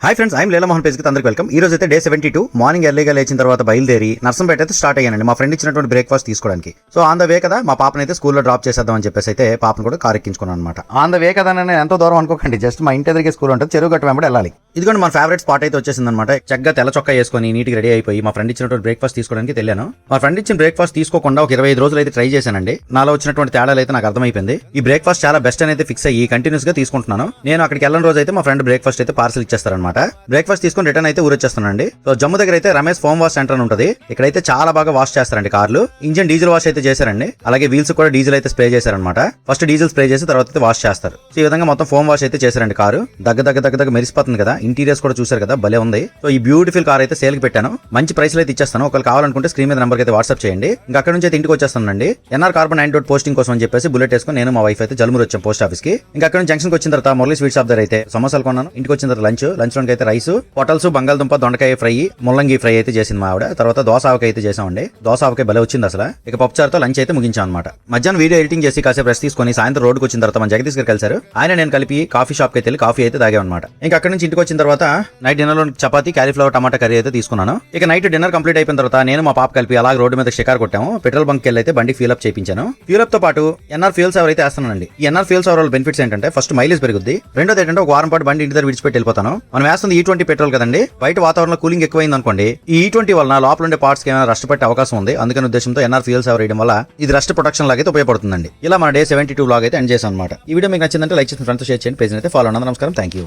Hi friends, I'm Leelamohan పేజ్కి అందరికి welcome. ఈ రోజు అయితే డే 72 మార్నింగ్ ఎర్లీగా లేచిన తర్వాత బయలుదేరి నర్సంపేట అయితే స్టార్ట్ అయ్యానండి మా ఫ్రెండ్ ఇచ్చినటువంటి బ్రేక్ఫాస్ట్ తీసుకోవడానికి. సో ఆన్ ద వే కదా మా పాపని అయితే స్కూల్లో డ్రాప్ చేసేద్దాం అని చెప్పేసి అయితే పాపను కూడా కార్ ఎక్కించుకున్నాను అనమాట. ఆన్ ద వే కదా నేను ఎంతో దూరం అనుకోకండి, జస్ట్ మా ఇంటి ఎదురుగా స్కూల్ ఉంటుంది, చెరువు గట్టు వెంబడి వెళ్ళాలి. ఇదిగోండి మన ఫేవరెట్ స్పాట్ అయితే వచ్చేసింది అనమాట. చక్కగా తెల్ల చొక్కా వేసుకొని నీట్గా రెడీ అయిపోయి మా ఫ్రెండ్ ఇచ్చినటువంటి బ్రేక్ఫాస్ట్ తీసుకోవడానికి వెళ్ళాను. మా ఫ్రెండ్ ఇచ్చిన బ్రేక్ఫాస్ట్ తీసుకోకుండా ఒక 25 రోజులు అయితే ట్రై చేశానండి. నాలో వచ్చినటువంటి తేడాలు అయితే నాకు అర్థమైపోయింది. ఈ బ్రేక్ఫాస్ట్ చాలా బెస్ట్ అనేది ఫిక్స్ అయ్యి కంటిన్యూస్ గా తీసుకుంటున్నాను. నేను అక్కడికి వెళ్ళిన రోజు అయితే మా ఫ్రెండ్ బ్రేక్ఫాస్ట్ అయితే పార్సల్ ఇచ్చేస్తారనమాట. బ్రేక్ఫాస్ట్ తీసుకొని రిటర్న్ అయితే ఊరొచ్చేస్తానండి. సో జమ్ము దగ్గర అయితే రమేష్ ఫోమ్ వాష్ సెంటర్ అని ఉంటుంది. ఇక్కడైతే చాలా బాగా వాష్ చేస్తారండి కార్లు. ఇంజిన్ డీజిల్ వాష్ అయితే చేశారండి. అలాగే వీల్స్ కూడా డీజిల్ అయితే స్ప్రే చేశారనమాట. ఫస్ట్ డీజిల్ స్ప్రే చేసి తర్వాత అయితే వాష్ చేస్తారు. సో ఈ విధంగా మొత్తం ఫోమ్ వాష్ అయితే చేశారండి. కారు దగ్గర మెరిసిపోతుంది కదా. ఇంటీరియర్స్ కూడా చూసారు కదా, భలే ఉంది. సో ఈ బ్యూటిఫుల్ కార్ అయితే సేల్ కి పెట్టాను. మంచి ప్రైస్ అయితే ఇచ్చేస్తాను. ఒకవేళ కావాలనుకుంటే స్క్రీన్ మీద నెంబర్ అయితే వాట్సాప్ చేయండి. ఇంకా అక్కడ నుంచి అయితే ఇంటికి వచ్చేస్తానండి. ఎన్ఆర్ కార్బన్ 9 పోస్టింగ్ కోసం అని చెప్పేసి బుల్లెట్ వేసుకొని నేను మా వైఫ్ అయితే జల్మూరు వచ్చాం పోస్ట్ ఆఫీస్ కి. ఇంకా అక్కడ నుంచి జంక్షన్ వచ్చిన తర్వాత మురళి స్వీట్ షాప్ దగ్గర అయితే సమోసాలు కొన్నాను. ఇంటికి వచ్చిన తర్వాత లంచ్ లోకి అయితే రైస్, పొటల్స్, బంగాళదుంప, దొండకాయ ఫ్రై, ముల్లంగి ఫ్రై అయితే చేసింది మా ఆవిడ. తర్వాత దోస ఆవకాయ అయితే చేసామండి. దోస ఆవకాయ భలే వచ్చింది అసలు. ఇక పప్పుచారుతో లంచ్ అయితే ముగించాం అనమాట. మధ్యాహ్నం వీడియో ఎడిటింగ్ చేసి కాసేపు రెస్ట్ తీసుకొని సాయంత్రం రోడ్డుకి వచ్చిన తర్వాత మన జగదీష్ గారు కలిసారు. ఆయన నేను కలిపి కాఫీ షాప్ కి వెళ్ళి కాఫీ అయితే తాగాం అనమాట. ఇంకా అక్కడ నుంచి ఇంటికి వచ్చిన తర్వాత నైట్ డిన్నర్ లో చపాతీ, క్యాలీఫ్లవర్, టమాటా కర్రీ అయితే తీసుకున్నాను. ఇక నైట్ డిన్నర్ కంప్లీట్ అయిపోయిన తర్వాత నేను మా పాప కలిపి అలాగే రోడ్డు మీద షికార్ కొట్టాము. పెట్రోల్ బంక్ వెళ్ళి అయితే బండి ఫ్యూల్ అప్ చేయించాను. ఫ్యూల్ అప్ తో పాటు ఎన్ఆర్ ఫ్యూల్ సేవర్ అయితే వేస్తానండి. ఈ ఎన్ఆర్ ఫ్యూల్ సేవర్ బెనిఫిట్స్ ఏంటంటే ఫస్ట్ మైలేజ్ పెరుగుద్ది, రెండోది ఏంటంటే ఒక వారం పాటు బండి ఇంటి దగ్గర విడిచిపెట్టి వెళ్ళిపోతాను. మనం వేస్తుంది E20 పెట్రోల్ కదండి. బయట వాతావరణంలో కూలింగ్ ఎక్కువైంది అనుకోండి, ఈ E20 వలన లోపల ఉండే పార్ట్స్ కి ఏమైనా రస్ట్ పట్టే అవకాశం ఉంది. అందుకని ఉద్దేశంతో ఎన్ఆర్ ఫ్యూల్ సేవర్ వేయడం వల్ల ఇది రస్ట్ ప్రొటెక్షన్ లాగా అయితే ఉపయోగపడుతుందండి. ఇలా మన డే 72 బ్లాగ్ అయితే ఎండ్ చేశాం అనమాట. ఈ వీడియో మీకు నచ్చిందంటే లైక్ చేసి ఫ్రెండ్స్ షేర్ చేయండి. పేజ్ అయితే ఫాలో అవ్వండి. నమస్కారం, థ్యాంక్ యూ.